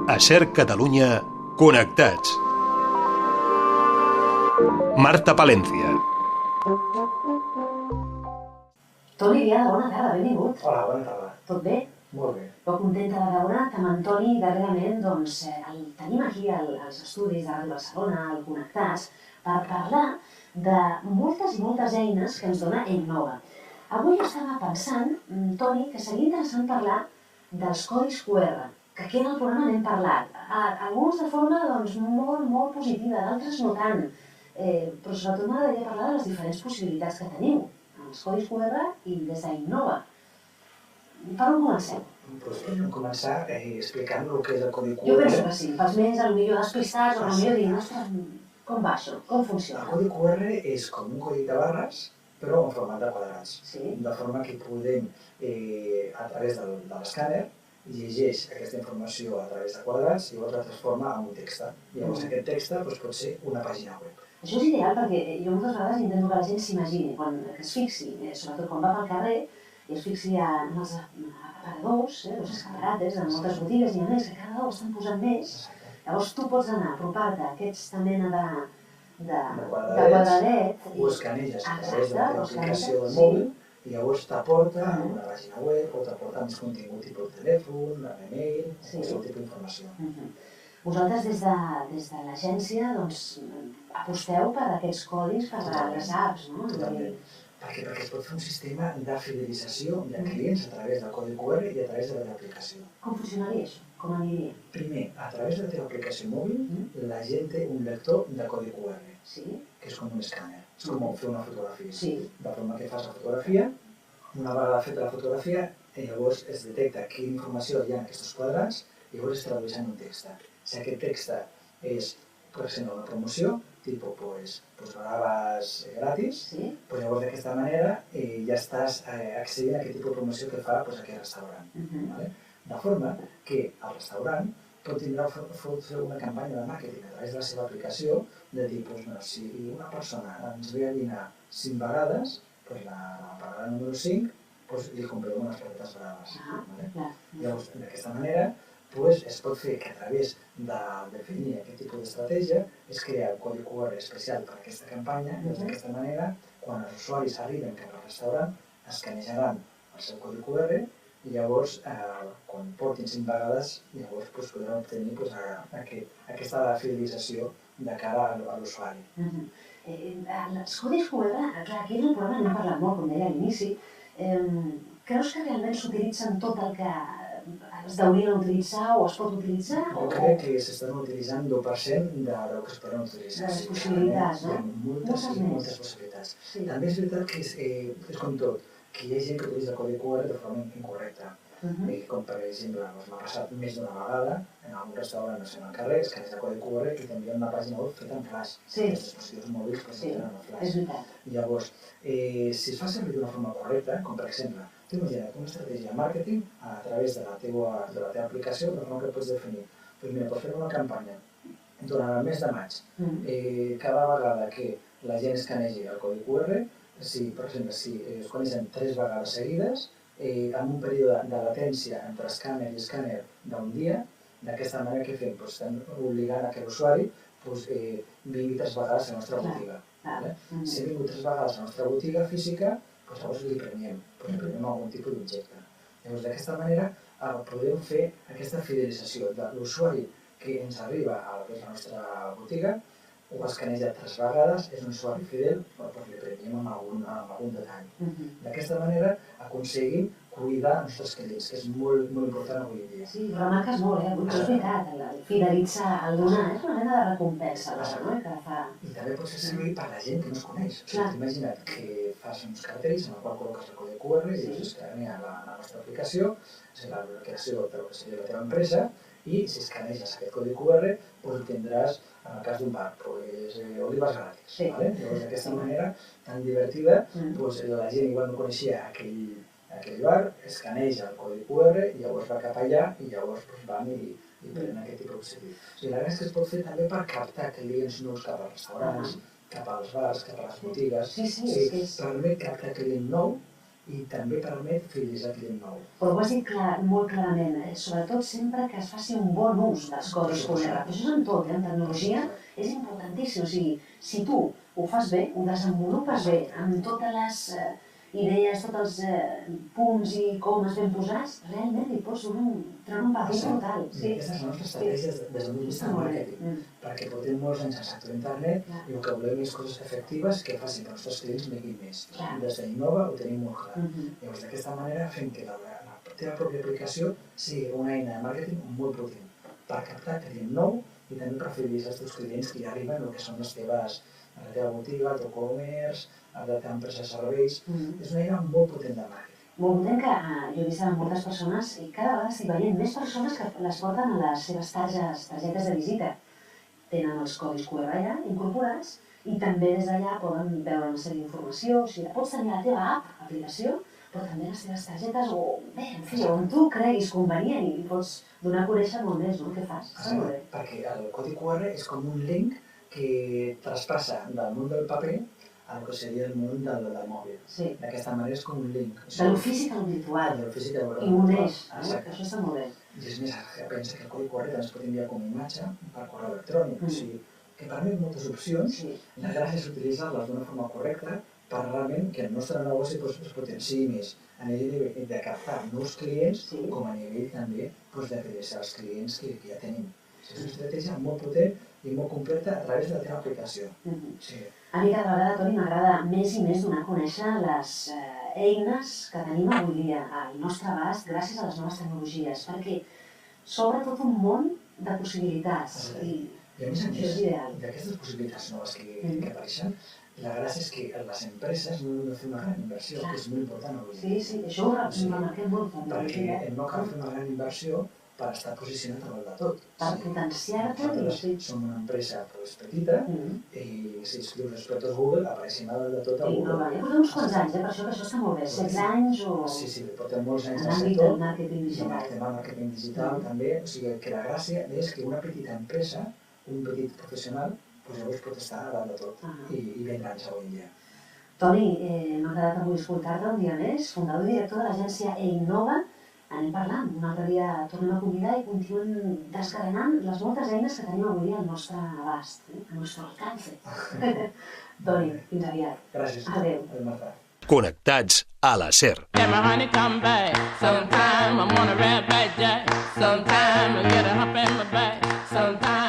A SER Catalunya, connectats. Marta Palencia. Toni Viada, bona tarda, benvingut. Hola, bona tarda. Tot bé? Molt bé. Molt contenta de veure't amb en Toni darrerament, el tenim aquí als estudis de Ràdio Barcelona, al Connectats, per parlar de moltes i moltes eines que ens dona Innova. Avui estava pensant, Toni, que seria interessant parlar dels codis QR, que aquí en el programa n'hem parlat. Alguns de forma molt positiva, d'altres no tant. Però sobretot m'agradaria parlar de les diferents possibilitats que teniu, amb els codis QR i des d'Innova. Per on comencem? Doncs podríem començar explicant el que és el codi QR. Jo penso que sí, pels més potser despistats o potser dir, ostres, com va això? Com funciona? El codi QR és com un codi de barres, però en format de quadrats. Sí. De forma que podem, a través de l'escàner, llegeix aquesta informació a través de quadrats i llavors la transforma en un text. Llavors aquest text pot ser una pàgina web. Això és ideal perquè jo moltes vegades intento que la gent s'imagini, que es fixi, sobretot quan va pel carrer, i es fixi en els aparadors, els escaparates, en moltes botigues i a més que cada cop estan posant més. Llavors tu pots anar a apropar-te a aquesta mena de quadradet. Ho escaneges a través de l'aplicació del mòbil i llavors t'aporta a una pàgina web o t'aporta més contingut tipus telèfon, e-mail, qualsevol tipus d'informació. Vosaltres des de l'agència aposteu per aquests codis, per les apps, no? Totalment. Perquè es pot fer un sistema de fidelització de clients a través del codi QR i a través de la teva aplicació. Com funcionaria això? Com aniria? Primer, a través de la teva aplicació mòbil, la gent té un lector de codi QR, que és com un escàner. És com fer una fotografia. De forma que fas la fotografia, una vegada feta la fotografia, llavors es detecta quina informació hi ha en aquests quadrats i llavors es tradueix en un text. Si aquest text és, per exemple, una promoció, tipus braves gratis, llavors d'aquesta manera ja estàs accedint a aquest tipus de promoció que fa aquest restaurant. De forma que el restaurant pot fer una campanya de màrqueting a través de la seva aplicació de tipus, si una persona ens ve a dinar 5 vegades, la vegada número 5 li comprem unes patates braves. Llavors, d'aquesta manera, es pot fer que a través de definir aquest tipus d'estratègia es crea un codi QR especial per a aquesta campanya i d'aquesta manera, quan els usuaris arriben cap al restaurant, escanejaran el seu codi QR i llavors, quan portin 5 vegades, llavors podran obtenir aquesta fidelització de cara a l'usuari. Els codis QR, clar, aquí en el programa n'hem parlat molt, com deia a l'inici. Creus que realment s'utilitzen tot el que es deurien utilitzar o es pot utilitzar? Jo crec que s'estan utilitzant l'1% del que es poden utilitzar. De les possibilitats, no? Moltes possibilitats. També és veritat que és com tot, que hi ha gent que utilitza el codi QR de forma incorrecta. Com per exemple, m'ha passat més d'una vegada en algun restaurant al carrer, escaneja el codi QR i t'envien una pàgina web feta en flash. Els dispositius mòbils que s'entenen en flash. Llavors, si es fa servir d'una forma correcta, com per exemple, tu imagina't una estratègia de màrqueting a través de la teva aplicació de forma que pots definir. Doncs mira, pots fer una campanya durant el mes de maig. Cada vegada que la gent escanegi el codi QR, per exemple, si es coneixen 3 vegades seguides, amb un període de latència entre escàner i escàner d'un dia, d'aquesta manera que fem? Estem obligant que l'usuari vingui 3 vegades a la nostra botiga. Si ha vingut 3 vegades a la nostra botiga física, llavors li premiem algun tipus d'objecte. Llavors, d'aquesta manera podem fer aquesta fidelització de l'usuari que ens arriba a la nostra botiga, ho escaneja 3 vegades, és un usuari fidel, li premiem amb algun detall. D'aquesta manera aconseguim cuidar els nostres clients, que és molt important avui en dia. Sí, remarques molt, és veritat, el fidelitzar, el donar, és una mena de recompensa, no? I també pot ser servir per la gent que no es coneix. Imagina't que fas uns cartells en el qual col·loques el codi QR i dius escanea la nostra aplicació, és l'aplicació de la teva empresa, i si escaneges aquest codi QR, obtindràs, en el cas d'un bar, olives gratis. Llavors, d'aquesta manera tan divertida, la gent igual no coneixia aquell bar, escaneja el codi QR i llavors va cap allà i llavors van i prenen aquest tipus de servei. La gràcia que es pot fer també per captar clients nous cap als restaurants, cap als bars, cap a les botigues. Permet captar client nou i també permet fidelitzar client nou. Però ho has dit molt clarament, sobretot sempre que es faci un bon ús dels codis QR. Però això és en tot, en tecnologia és importantíssim. O sigui, si tu ho fas bé, ho desenvolupes bé, amb totes les idees, tots els punts i comes ben posats, realment li pots treure un partit brutal. Aquestes són les estratègies des del punt de vista de màrqueting, perquè portem molts anys al sector d'internet i el que volem és coses efectives que facin que els nostres clients neguin més. Des d'Innova ho tenim molt clar. Llavors, d'aquesta manera fem que la teva pròpia aplicació sigui una eina de màrqueting molt potent per captar client nou i també per fidelitzar els teus clients que ja arriben el que són la teva botiga, el teu e-commerce, la teva empresa de serveis. És una eina molt potent de màrqueting. Molt potent que jo he vist a moltes persones i cada vegada estic veient més persones que les porten a les seves targetes de visita. Tenen els codis QR allà incorporats i també des d'allà poden veure una sèrie d'informació. O sigui, pots tenir la teva aplicació, però també les teves targetes o bé, en fi, on tu creguis convenient i pots donar a conèixer molt més el que fas. Perquè el codi QR és com un link que traspassa del món del paper al que seria el món del mòbil. D'aquesta manera és com un link. De lo físic al virtual. I uneix. Això està molt bé. I és més, pensa que el codi QR també es pot enviar com a imatge per correu electrònic. O sigui, que permet moltes opcions. La gràcia és utilitzar-les d'una forma correcta per realment que el nostre negoci es potenciï més a nivell de captar nous clients com a nivell també de fidelitzar els clients que ja tenim. És una estratègia molt potent i molt completa a través de la teva aplicació. A mi cada vegada, Toni, m'agrada més i més donar a conèixer les eines que tenim avui dia al nostre abast gràcies a les noves tecnologies, perquè s'obre tot un món de possibilitats. I a més a més, d'aquestes possibilitats noves que apareixen, la gràcia és que les empreses no han de fer una gran inversió, que és molt important avui. Sí, això ho remarquem molt. Perquè no cal fer una gran inversió per estar posicionat a dalt de tot. Per potenciar-te. Nosaltres som una empresa petita i si escrius els protos Google apareixem a dalt de tot a Google. Ja portem uns quants anys, per això està molt bé. 16 anys o... Sí, portem molts anys al sector. En l'àmbit del màrqueting digital. En el màrqueting digital també. O sigui que la gràcia és que una petita empresa, un petit professional, llavors pot estar a dalt de tot i ben grans avui en dia. Toni, m'ha agradat avui escoltar-te un dia més, fundador i director de l'agència Innova. Anem parlant, un altre dia tornem a convidar i continuem descadenant les moltes eines que tenim avui al nostre abast, al nostre alcance. Toni, fins aviat. Gràcies. Adéu. Adéu, Marta. Connectats a la SER. Honey, come back. Sometime I'm on a red back jack. Sometime I get a hump in my back. Sometime